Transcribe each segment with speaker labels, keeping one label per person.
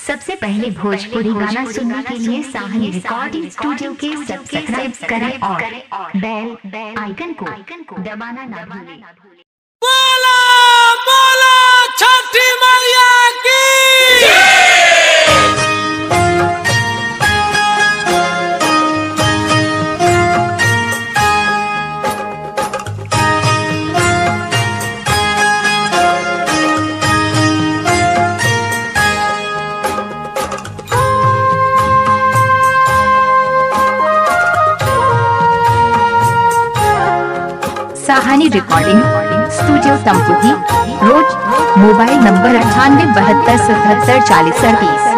Speaker 1: सबसे पहले भोजपुरी गाना सुनने के लिए साहनी रिकॉर्डिंग स्टूडियो के सब्सक्राइब करें और बेल आइकन को दबाना ना भूलें।
Speaker 2: बोला बोला छठी मैया की
Speaker 1: Sahani recording studio Tamkuhi Raj mobile number 9872774038।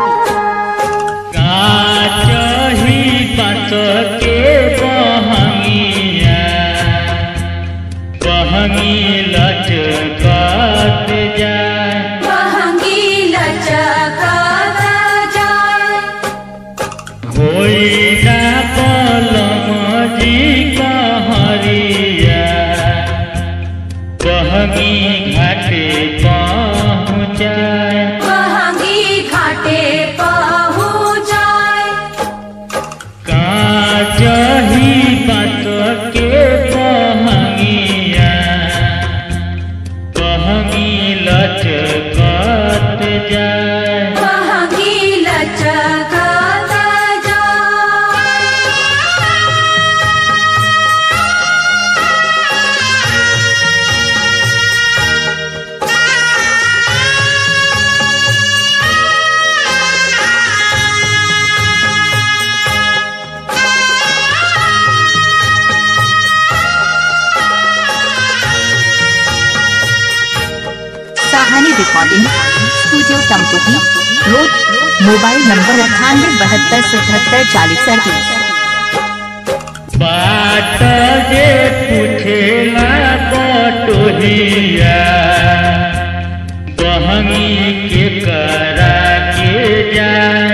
Speaker 1: Sahani recording studio Tamkuhi Raj mobile number 9872774038।
Speaker 3: बात जे पूछेला बटोहिया बहनी के करा के जाए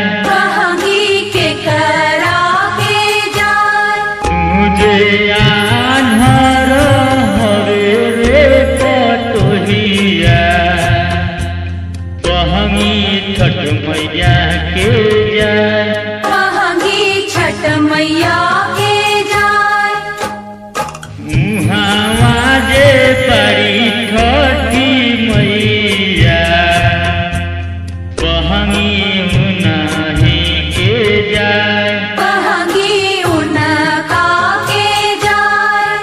Speaker 3: तुझे आन्हर हवे रे बटोहिया बहनी छठ मैया के जाए
Speaker 4: छठ मैया के जाए
Speaker 3: मुहावा जे परी छठी मैया बहनी उनाही के जाए
Speaker 4: उनका के जाए।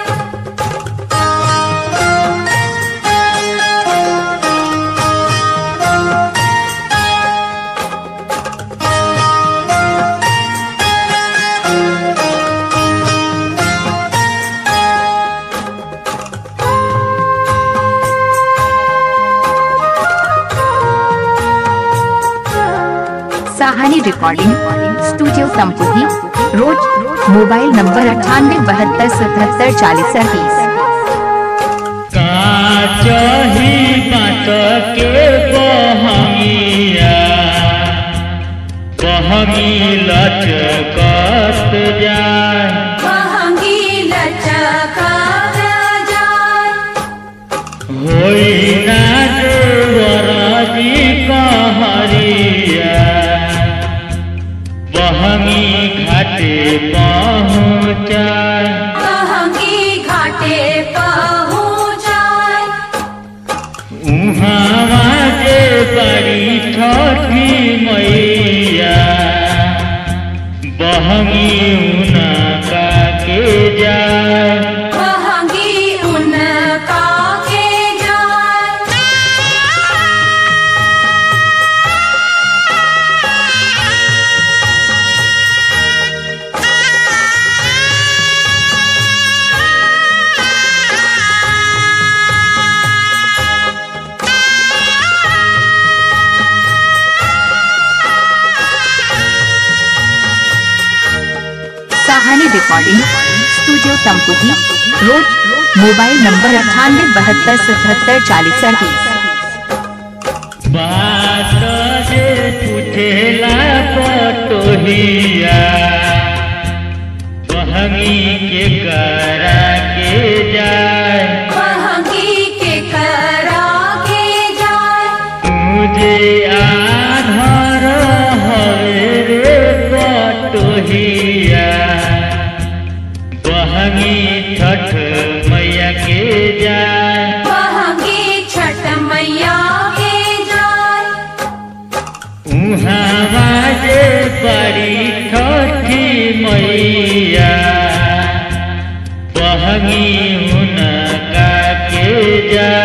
Speaker 1: Sahni recording studio Tamkuhi Raj mobile number 9872774038।
Speaker 3: काचही बात के बहनिया बहनी लचकत जाए होई ना देवराजी कहरिया बहनी घाटे पहुँचाए उहाँ जे बड़ी छठी मैया बहनी उनका के जाए
Speaker 4: उनका के जाए।
Speaker 1: Sahni recording studio Tamkuhi Raj mobile number 9872774038।
Speaker 3: बात जे पूछेला बटोहिया बहनी के करा के जाए तुझे आधार
Speaker 4: मैया के जाय
Speaker 3: उहाँ जे बड़ी छठी मैया बहनी उनका के जाय